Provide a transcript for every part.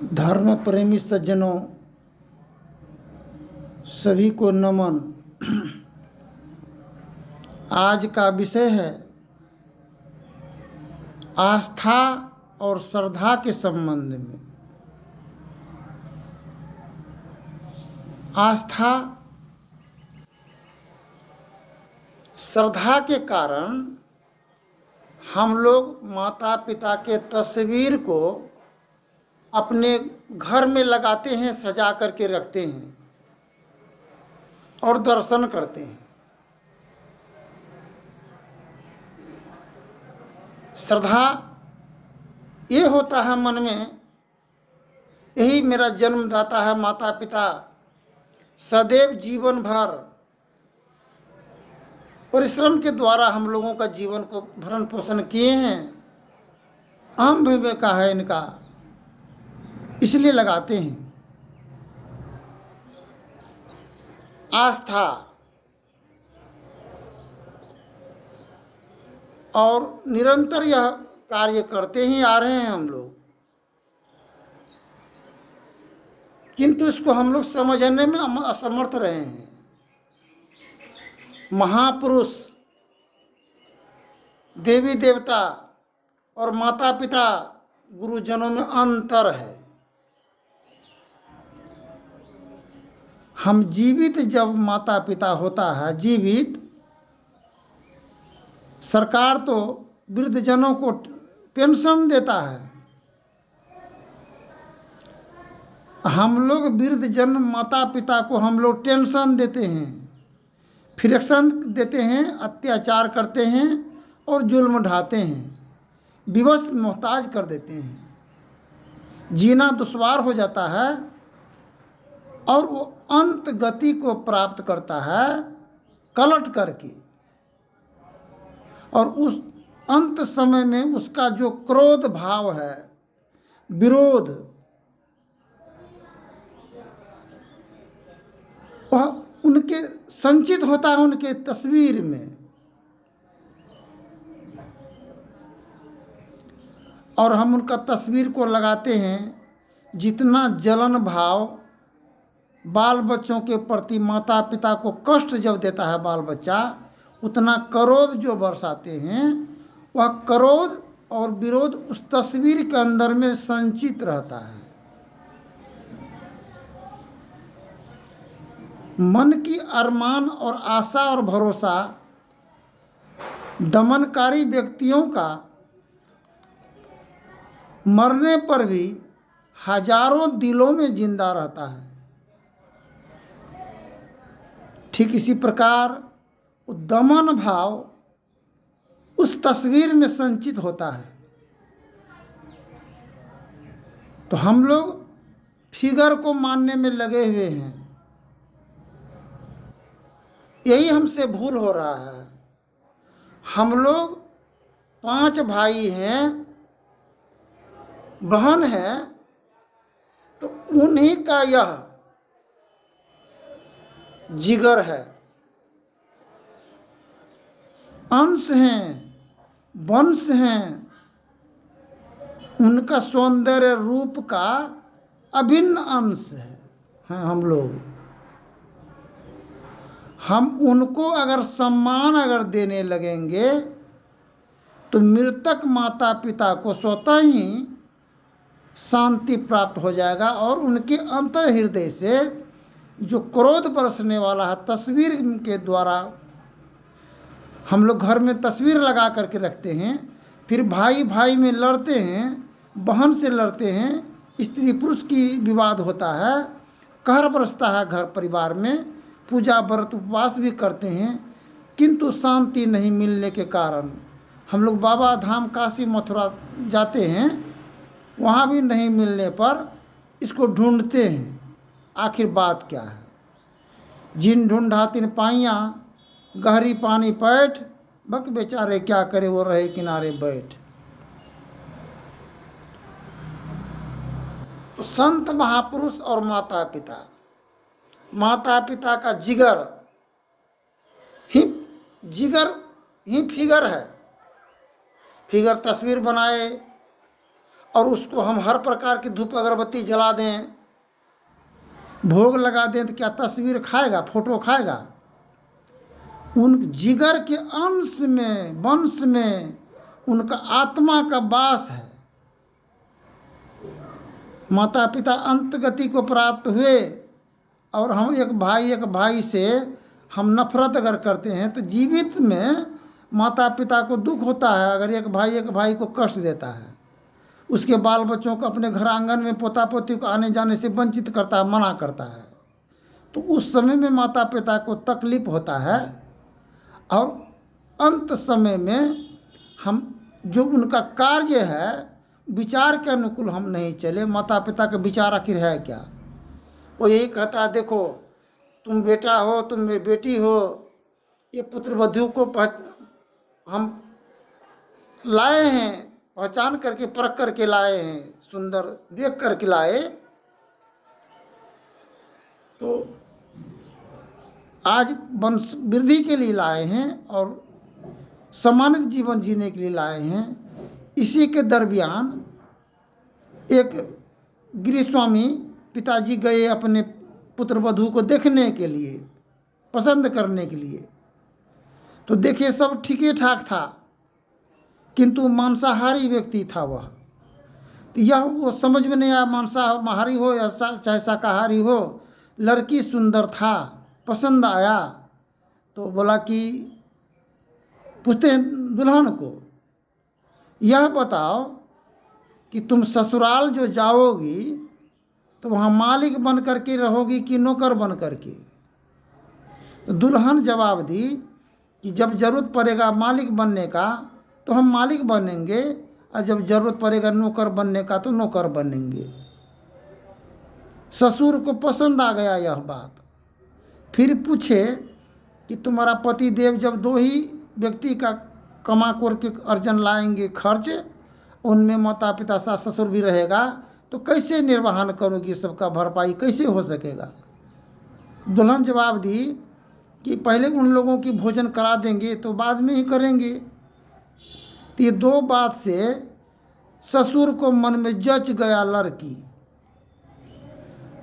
धर्म प्रेमी सज्जनों, सभी को नमन। आज का विषय है आस्था और श्रद्धा के संबंध में। आस्था, श्रद्धा के कारण हम लोग माता पिता के तस्वीर को अपने घर में लगाते हैं, सजा करके रखते हैं और दर्शन करते हैं। श्रद्धा ये होता है मन में, यही मेरा जन्मदाता है माता पिता, सदैव जीवन भर परिश्रम के द्वारा हम लोगों का जीवन को भरण पोषण किए हैं, अहम भूमिका है इनका, इसलिए लगाते हैं। आस्था और निरंतर यह कार्य करते ही आ रहे हैं हम लोग, किंतु इसको हम लोग समझने में असमर्थ रहे हैं। महापुरुष, देवी देवता और माता पिता गुरुजनों में अंतर है। हम जीवित जब माता पिता होता है, जीवित, सरकार तो वृद्धजनों को पेंशन देता है, हम लोग वृद्धजन माता पिता को हम लोग टेंशन देते हैं, फ्रिक्शन देते हैं, अत्याचार करते हैं और जुल्म ढाते हैं, विवश मोहताज कर देते हैं। जीना दुश्वार हो जाता है और वो अंत गति को प्राप्त करता है कलट करके, और उस अंत समय में उसका जो क्रोध भाव है, विरोध, वह उनके संचित होता है उनके तस्वीर में। और हम उनका तस्वीर को लगाते हैं। जितना जलन भाव बाल बच्चों के प्रति माता पिता को कष्ट जब देता है बाल बच्चा, उतना क्रोध जो बरसाते हैं, वह क्रोध और विरोध उस तस्वीर के अंदर में संचित रहता है। मन की अरमान और आशा और भरोसा दमनकारी व्यक्तियों का मरने पर भी हजारों दिलों में जिंदा रहता है। ठीक इसी प्रकार दमन भाव उस तस्वीर में संचित होता है। तो हम लोग फिगर को मानने में लगे हुए हैं, यही हमसे भूल हो रहा है। हम लोग 5 भाई हैं, बहन हैं, तो उन्हीं का यह जिगर है, अंश हैं, वंश हैं, उनका सौंदर्य रूप का अभिन्न अंश है हम लोग। हम उनको अगर सम्मान देने लगेंगे तो मृतक माता पिता को स्वतः ही शांति प्राप्त हो जाएगा और उनके अंतर हृदय से जो क्रोध बरसने वाला है, तस्वीर के द्वारा हम लोग घर में तस्वीर लगा करके रखते हैं, फिर भाई भाई में लड़ते हैं, बहन से लड़ते हैं, स्त्री पुरुष की विवाद होता है, कहर बरसता है घर परिवार में, पूजा व्रत उपवास भी करते हैं, किंतु शांति नहीं मिलने के कारण हम लोग बाबा धाम काशी मथुरा जाते हैं, वहाँ भी नहीं मिलने पर इसको ढूंढते हैं। आखिर बात क्या है? जिन ढूंढा तिन पाइयाँ, गहरी पानी पैठ, बक बेचारे क्या करे वो रहे किनारे बैठ। तो संत महापुरुष और माता पिता, माता पिता का जिगर ही फिगर है। फिगर तस्वीर बनाए और उसको हम हर प्रकार की धूप अगरबत्ती जला दें, भोग लगा दें, तो क्या तस्वीर खाएगा, फोटो खाएगा? उन जिगर के अंश में, वंश में उनका आत्मा का वास है। माता पिता अंत गति को प्राप्त हुए और हम एक भाई से हम नफरत अगर करते हैं, तो जीवित में माता पिता को दुख होता है अगर एक भाई को कष्ट देता है, उसके बाल बच्चों को अपने घर आंगन में पोता पोती को आने जाने से वंचित करता है, मना करता है, तो उस समय में माता पिता को तकलीफ होता है। और अंत समय में हम जो उनका कार्य है, विचार के अनुकूल हम नहीं चले, माता पिता का विचार आखिर है क्या? वो यही कहता है, देखो तुम बेटा हो, तुम बेटी हो, ये पुत्र वधू को हम लाए हैं, पहचान करके परख करके लाए हैं, सुंदर देख करके लाए, तो आज वंश वृद्धि के लिए लाए हैं और सम्मानित जीवन जीने के लिए लाए हैं। इसी के दरमियान एक गृहस्वामी पिताजी गए अपने पुत्र वधू को देखने के लिए, पसंद करने के लिए, तो देखिए सब ठीक ही ठाक था, किंतु मांसाहारी व्यक्ति था वह। तो यह वो समझ में नहीं आया, मांसाहारी हो या चाहे शाकाहारी हो, लड़की सुंदर था, पसंद आया, तो बोला कि पूछते हैं दुल्हन को, यह बताओ कि तुम ससुराल जो जाओगी तो वहाँ मालिक बन करके रहोगी कि नौकर बन करके? तो दुल्हन जवाब दी कि जब ज़रूरत पड़ेगा मालिक बनने का तो हम मालिक बनेंगे, और जब ज़रूरत पड़ेगा नौकर बनने का तो नौकर बनेंगे। ससुर को पसंद आ गया यह बात। फिर पूछे कि तुम्हारा पति देव जब दो ही व्यक्ति का कमा कर के अर्जन लाएंगे खर्च, उनमें माता पिता सास ससुर भी रहेगा, तो कैसे निर्वहन करोगी, सबका भरपाई कैसे हो सकेगा? दुल्हन जवाब दी कि पहले उन लोगों की भोजन करा देंगे तो बाद में ही करेंगे। तो ये दो बात से ससुर को मन में जच गया लड़की,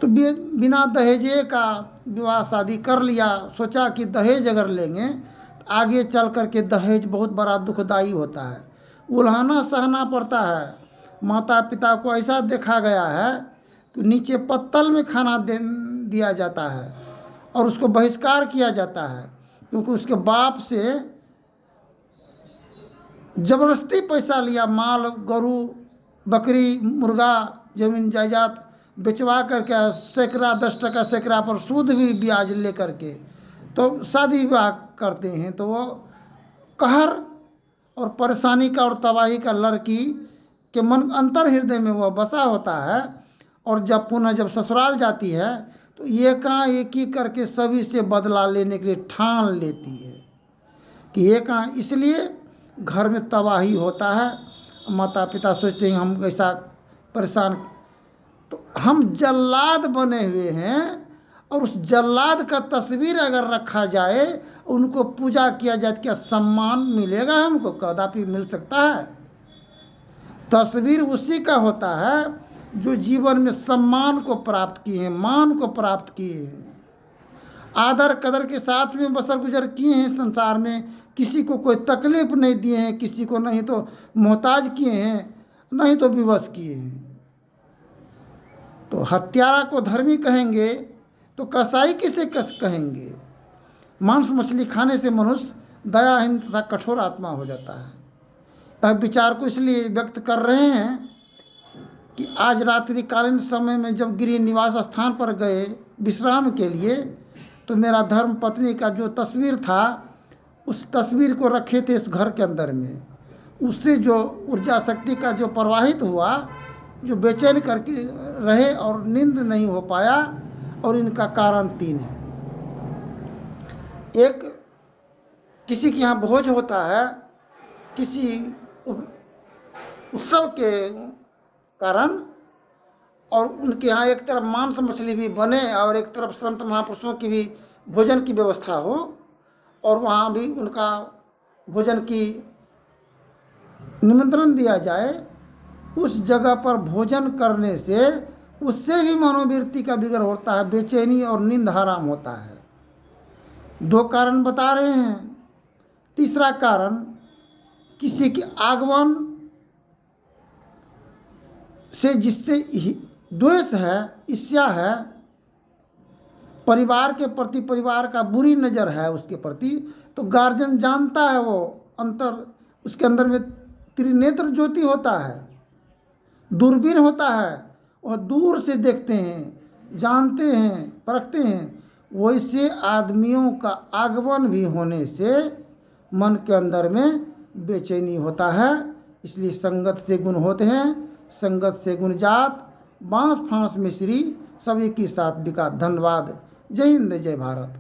तो बिना दहेजे का विवाह शादी कर लिया। सोचा कि दहेज अगर लेंगे तो आगे चल कर के दहेज बहुत बड़ा दुखदाई होता है, उल्हाना सहना पड़ता है। माता पिता को ऐसा देखा गया है कि नीचे पत्तल में खाना दिया जाता है और उसको बहिष्कार किया जाता है, क्योंकि उसके बाप से जबरदस्ती पैसा लिया, माल गरू बकरी मुर्गा जमीन जायदाद बेचवा करके सैकड़ा 10 टका सैकड़ा पर सूद भी ब्याज ले करके तो शादी विवाह करते हैं। तो वो कहर और परेशानी का और तबाही का लड़की के मन अंतर हृदय में वह बसा होता है, और जब पुनः जब ससुराल जाती है तो एकाएकी करके सभी से बदला लेने के लिए ठान लेती है कि इसलिए घर में तबाही होता है। माता पिता सोचते हैं हम ऐसा परेशान, तो हम जल्लाद बने हुए हैं, और उस जल्लाद का तस्वीर अगर रखा जाए, उनको पूजा किया जाए, क्या सम्मान मिलेगा हमको? कदापि मिल सकता है? तस्वीर उसी का होता है जो जीवन में सम्मान को प्राप्त किए हैं, मान को प्राप्त किए हैं, आदर कदर के साथ में बसर गुजर किए हैं संसार में, किसी को कोई तकलीफ नहीं दिए हैं, किसी को नहीं तो मोहताज किए हैं, नहीं तो विवश किए हैं। तो हत्यारा को धर्मी कहेंगे तो कसाई किसे कहेंगे? मांस मछली खाने से मनुष्य दयाहीन तथा कठोर आत्मा हो जाता है। तब विचार को इसलिए व्यक्त कर रहे हैं कि आज रात्रिकालीन समय में जब गृह निवास स्थान पर गए विश्राम के लिए, तो मेरा धर्म पत्नी का जो तस्वीर था, उस तस्वीर को रखे थे इस घर के अंदर में। उससे जो ऊर्जा शक्ति का जो प्रवाहित हुआ, जो बेचैन करके रहे और नींद नहीं हो पाया, और इनका कारण 3 है। एक, किसी के यहाँ भोज होता है, किसी उत्सव के कारण, और उनके यहाँ एक तरफ मांस मछली भी बने और एक तरफ संत महापुरुषों की भी भोजन की व्यवस्था हो, और वहाँ भी उनका भोजन की निमंत्रण दिया जाए, उस जगह पर भोजन करने से उससे भी मनोवृत्ति का बिगड़ होता है, बेचैनी और नींद हराम होता है। 2 कारण बता रहे हैं। तीसरा कारण, किसी के आगमन से जिससे द्वेष है, ईर्ष्या है, परिवार के प्रति, परिवार का बुरी नज़र है उसके प्रति, तो गार्जियन जानता है, वो अंतर उसके अंदर में त्रिनेत्र ज्योति होता है, दूरबीन होता है, वह दूर से देखते हैं, जानते हैं, परखते हैं। वैसे आदमियों का आगमन भी होने से मन के अंदर में बेचैनी होता है। इसलिए संगत से गुण होते हैं, संगत से गुण जात, बांस फांस मिश्री, सभी के साथ विकास। धन्यवाद। जय हिंद, जय भारत।